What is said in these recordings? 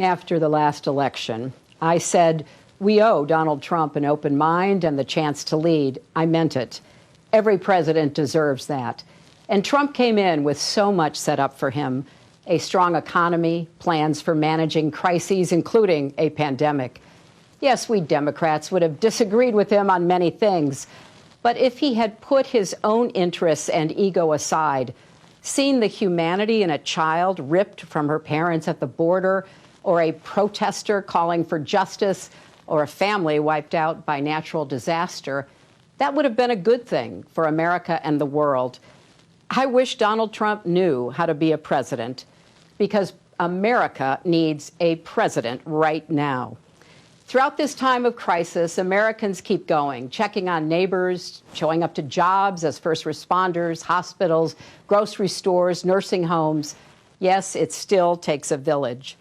After the last election, I said, we owe Donald Trump an open mind and the chance to lead. I meant it. Every president deserves that. And Trump came in with so much set up for him: a strong economy, plans for managing crises, including a pandemic. Yes, we Democrats would have disagreed with him on many things, but if he had put his own interests and ego aside, seen the humanity in a child ripped from her parents at the border, or a protester calling for justice, or a family wiped out by natural disaster, that would have been a good thing for America and the world. I wish Donald Trump knew how to be a president, because America needs a president right now. Throughout this time of crisis, Americans keep going, checking on neighbors, showing up to jobs as first responders, hospitals, grocery stores, nursing homes. Yes, it still takes a village.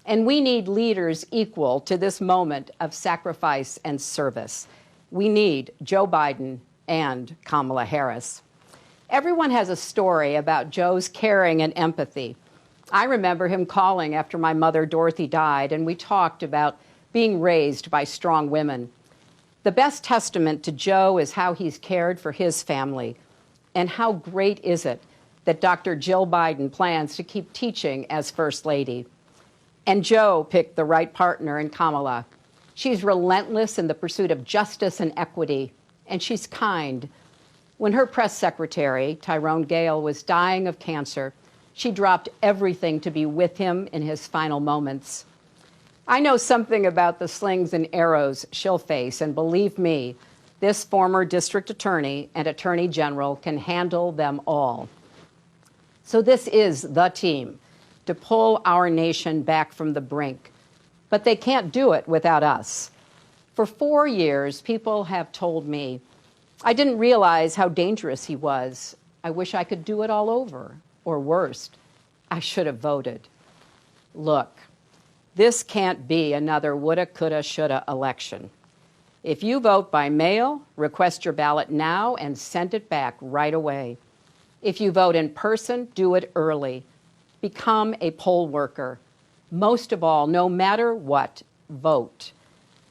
And we need leaders equal to this moment of sacrifice and service. We need Joe Biden and Kamala Harris. Everyone has a story about Joe's caring and empathy. I remember him calling after my mother, Dorothy, died, and we talked about being raised by strong women. The best testament to Joe is how he's cared for his family. And how great is it that Dr. Jill Biden plans to keep teaching as First Lady. And Joe picked the right partner in Kamala. She's relentless in the pursuit of justice and equity, and she's kind. When her press secretary, Tyrone Gale, was dying of cancer, she dropped everything to be with him in his final moments. I know something about the slings and arrows she'll face, and believe me, this former district attorney and attorney general can handle them all. So this is the team to pull our nation back from the brink. But they can't do it without us. For 4 years, people have told me, I didn't realize how dangerous he was. I wish I could do it all over. Or worse, I should have voted. Look, this can't be another woulda, coulda, shoulda election. If you vote by mail, request your ballot now and send it back right away. If you vote in person, do it early. Become a poll worker. Most of all, no matter what, vote.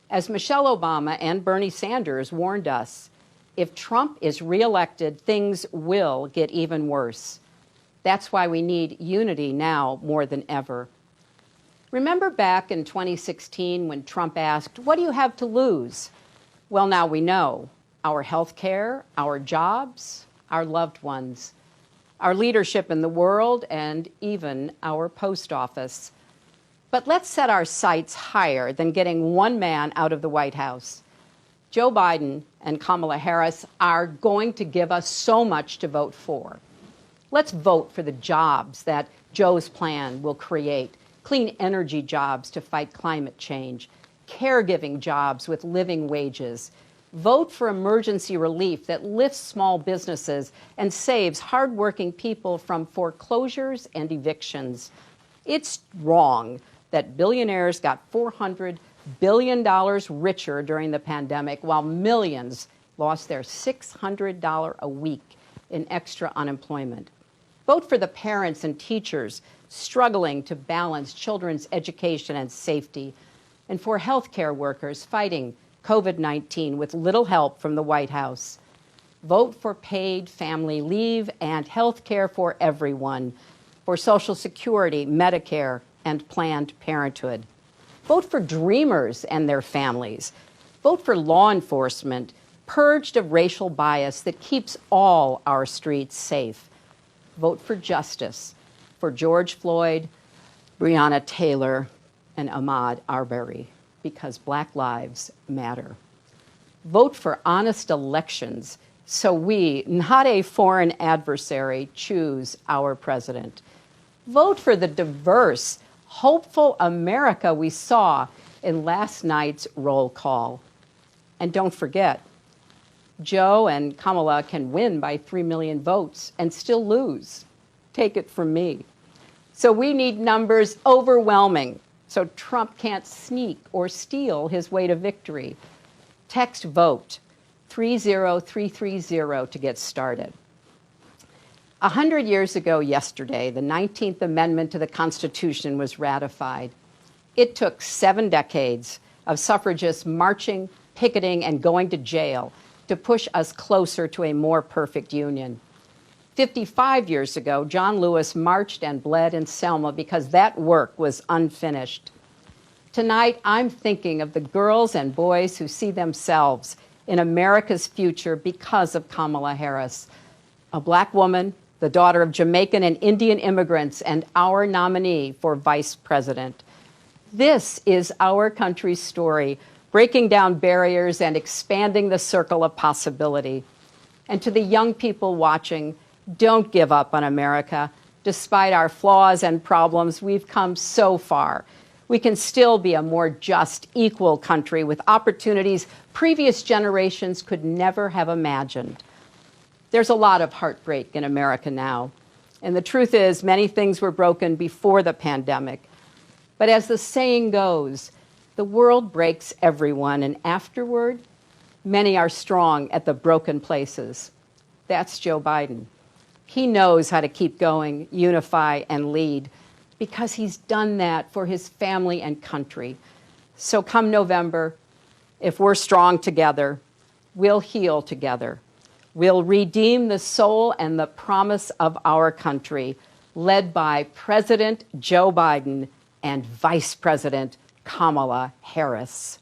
As Michelle Obama and Bernie Sanders warned us, if Trump is reelected, things will get even worse. That's why we need unity now more than ever. Remember back in 2016 when Trump asked, what do you have to lose? Well, now we know. Our health care, our jobs, our loved ones, our leadership in the world, and even our post office. But let's set our sights higher than getting one man out of the White House. Joe Biden and Kamala Harris are going to give us so much to vote for. Let's vote for the jobs that Joe's plan will create: clean energy jobs to fight climate change, caregiving jobs with living wages. Vote for emergency relief that lifts small businesses and saves hardworking people from foreclosures and evictions. It's wrong that billionaires got $400 billion richer during the pandemic, while millions lost their $600 a week in extra unemployment. Vote for the parents and teachers struggling to balance children's education and safety, and for healthcare workers fighting COVID-19 with little help from the White House. Vote for paid family leave and health care for everyone, for Social Security, Medicare, and Planned Parenthood. Vote for dreamers and their families. Vote for law enforcement purged of racial bias that keeps all our streets safe. Vote for justice for George Floyd, Breonna Taylor, and Ahmaud Arbery, because Black lives matter. Vote for honest elections so we, not a foreign adversary, choose our president. Vote for the diverse, hopeful America we saw in last night's roll call. And don't forget, Joe and Kamala can win by 3 million votes and still lose. Take it from me. So we need numbers overwhelming, so Trump can't sneak or steal his way to victory. Text VOTE 30330 to get started. 100 years ago yesterday, the 19th Amendment to the Constitution was ratified. It took 7 decades of suffragists marching, picketing, and going to jail to push us closer to a more perfect union. 55 years ago, John Lewis marched and bled in Selma because that work was unfinished. Tonight, I'm thinking of the girls and boys who see themselves in America's future because of Kamala Harris, a Black woman, the daughter of Jamaican and Indian immigrants, and our nominee for vice president. This is our country's story, breaking down barriers and expanding the circle of possibility. And to the young people watching, don't give up on America. Despite our flaws and problems, we've come so far. We can still be a more just, equal country with opportunities previous generations could never have imagined. There's a lot of heartbreak in America now. And the truth is, many things were broken before the pandemic. But as the saying goes, the world breaks everyone, and afterward, many are strong at the broken places. That's Joe Biden. He knows how to keep going, unify, and lead, because he's done that for his family and country. So come November, if we're strong together, we'll heal together. We'll redeem the soul and the promise of our country, led by President Joe Biden and Vice President Kamala Harris.